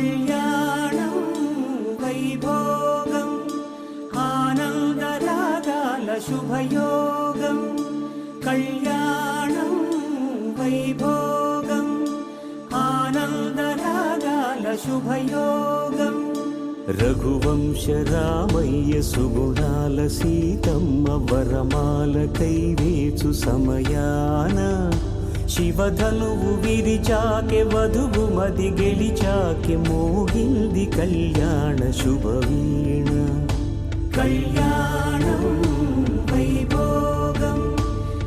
కళ్యాణం వైభోగం ఆనందరాగాల శుభయోగం కళ్యాణం వైభోగం ఆనందరాగాల శుభయోగం రఘువంశ రామయ్య సుగుణాల సీతమ్మ వరమాల కైవేచు సమయాన శివధనువు విరిచాకె వధువు మది గెలిచాకె మోగింది కళ్యాణ శుభవీణ కళ్యాణం వైభోగం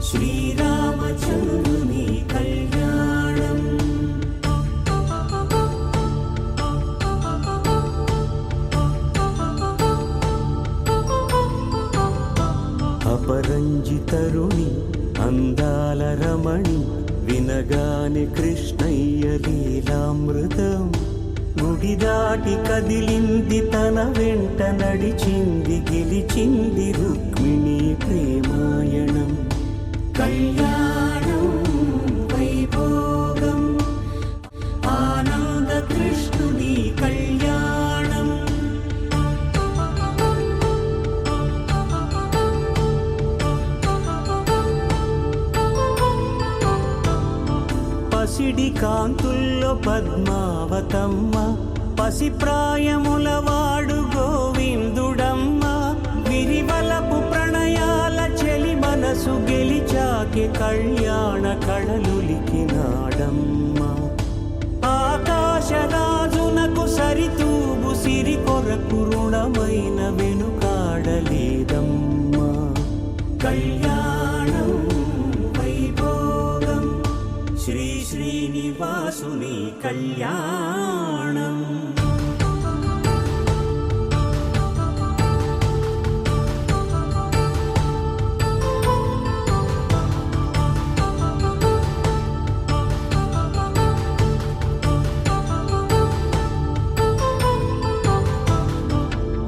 శ్రీరామచంద్రుని కళ్యాణం అపరంజి తరుణి అందాల రమణి వినగానే కృష్ణయ్య లీలామృతం గుడి దాటి కదిలింది తన వెంట నడిచింది గెలిచింది రుక్మిణి ప్రేమాయణం కళ్యాణం వైభోగం ఆనంద కృష్ణుడి కళ్యాణం పసిడి కాంతుల్లో పద్మావతమ్మ పసిప్రాయముల వాడు గోవిందుడమ్మ విరివలపు ప్రణయాల చెలి మనసు గెలిచాకే కళ్యాణ కళలులికినాడమ్మ ఆకాశరాజునకు సరితూబు సిరి కొరకు రుణమైన వెనుకాడలేదమ్మ కళ్యాణం వైభోగం శ్రీ శ్రీనివాసుని కళ్యాణం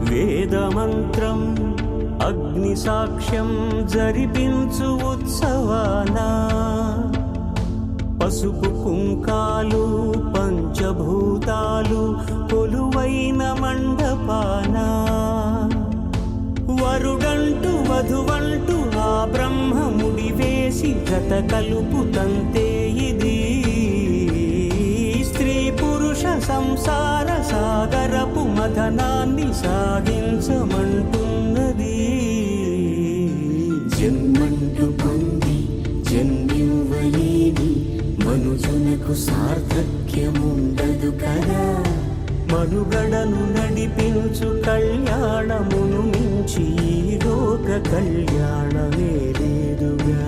వేదమంత్రం అగ్ని సాక్ష్యం జరిపించు ఉత్సవానా పసుపు కుంకాలు పంచభూతాలు కొలువైన మండపాన వరుడంటూ వధువంటూ ఆ బ్రహ్మముడి వేసి జత కలుపు తంతే ఇది స్త్రీ పురుష సంసార సాగరపు మథనాన్ని సాగించమంటున్నది జన్మంటూ పొంది జన్మివ్వలేని మనుజునకు సార్థక్యముండదు కదా మనుగడను నడిపించు కళ్యాణమును మించి ఈ లోక కళ్యాణమే లేదుగా